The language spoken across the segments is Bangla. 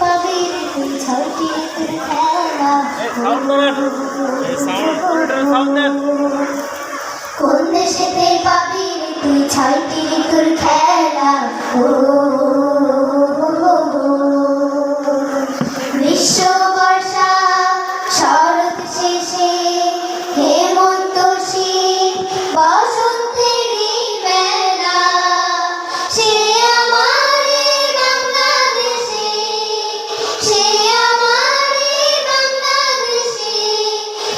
পাবি রে তুই ছয়টি ঋতুর খেলা। কোন দেশেতে পাবি রে তুই ছয়টি ঋতুর খেলা। গ্রীষ্ম বর্ষা শরৎ শেষে হেমন্ত শীত বসন্তেরই মেলা। সে আমার বাংলাদেশে, সে আমার বাংলাদেশে,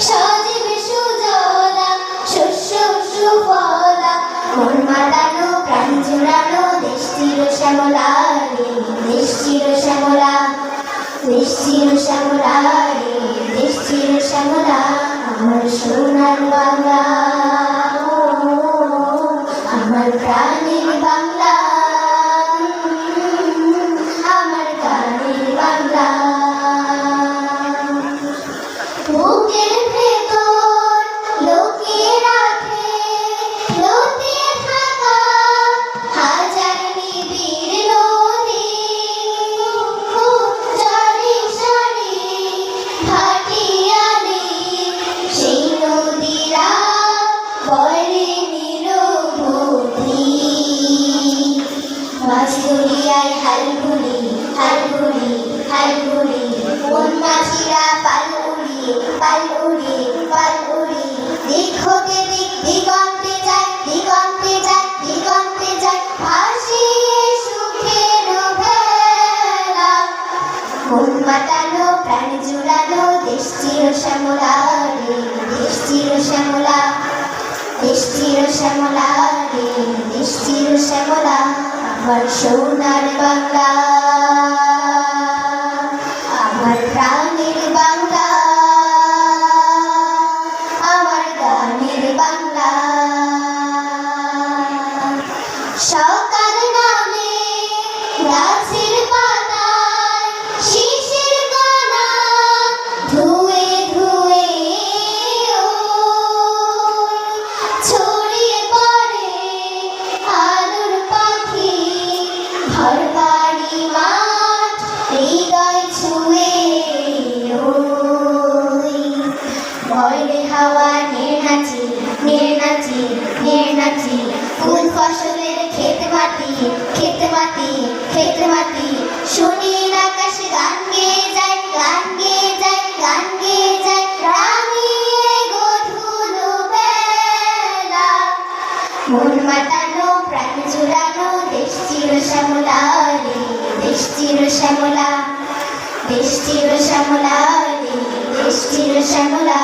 সজীব সুজলা শস্য সুফলা। মন মাতানো প্রাণ জুড়ানো দেশ চির শ্যামলা রে, দেশ চির শ্যামলা, দেশ চির শ্যামলা রে, দেশ চির শ্যামলা। আমার সোনার বাংলা, আমার প্রাণের বাংলা, আমার গানের বাংলা। বুকের ভেতর লুকিয়ে রাখে লুকিয়ে থাকা হাজার নিবিড় নদী। সারি সারি ভাটিয়ালি সেই নদীরা বলে নিরবধি। মাছ ধরিয়ায় হালগুড়ি হালগুড়ি হালগুড়ি, কোন মাছিরা পাল উড়িয়ে পাল উড়িয়ে পাল উড়িয়ে দিক হতে দিক দিগন্তে যায় দিগন্তে যায় দিগন্তে যায়, ভাসিয়ে সুখের ভেলা। মন মাতানো প্রাণ জুড়ানো দেশ চির শ্যামলা রে, দেশ চির শ্যামলা, দেশ চির শ্যামলা রে, দেশ চির শ্যামলা। আমার সোনার বাংলা, আমার প্রাণের বাংলা, আমার গানের বাংলা। সকাল নামে গাছের পাতায় শিশির কণা ধুয়ে ধুয়ে ছড়িয়ে পড়ে আলোর পাখি। ঘর বাড়ি মাঠ হৃদয় ছুঁয়ে বয়লে হাওয়া নেড়াচি নেড়াচি নেড়াচি, ফুল ফসলের ক্ষেত মাটি ক্ষেত মাটি ক্ষেত মাটি। সুনীল আকাশ গান গেয়ে যায় গান গেয়ে যায় গান গেয়ে যায়, রাঙিয়ে গধূল বেলা। মন মাতানো প্রাণ জুড়ানো দেশ চির শ্যামলা রে, দেশ চির শ্যামলা, দেশ চির শ্যামলা রে, দেশ চির শ্যামলা।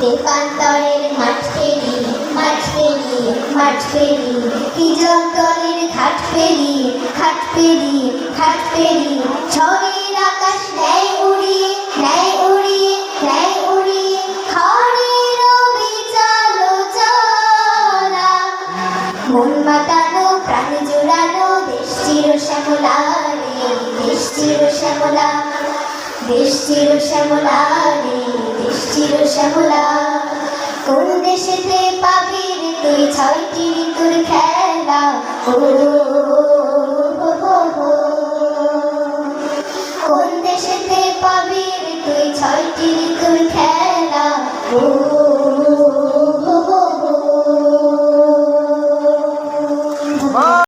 দেবান্তরের মাঠ পেরি মাঠ পেরি মাঠ পেরি, হিজল তলের ঘাট পেরি ঘাট পেরি ঘাট পেরি। ঝড়ের আকাশ নেয় উড়িয়ে নেয় উড়িয়ে নেয় উড়িয়ে, খড়ের বিচাল চলা। মন মাতানো প্রাণ জোড়ানো দেশ চির শ্যামলা রে, দেশ চির শ্যামলা, দেশ চির শ্যামলা রে, দেশ চির শ্যামলা। কোন দেশেতে পাবি রে তুই ছয়টি ঋতুর খেলা।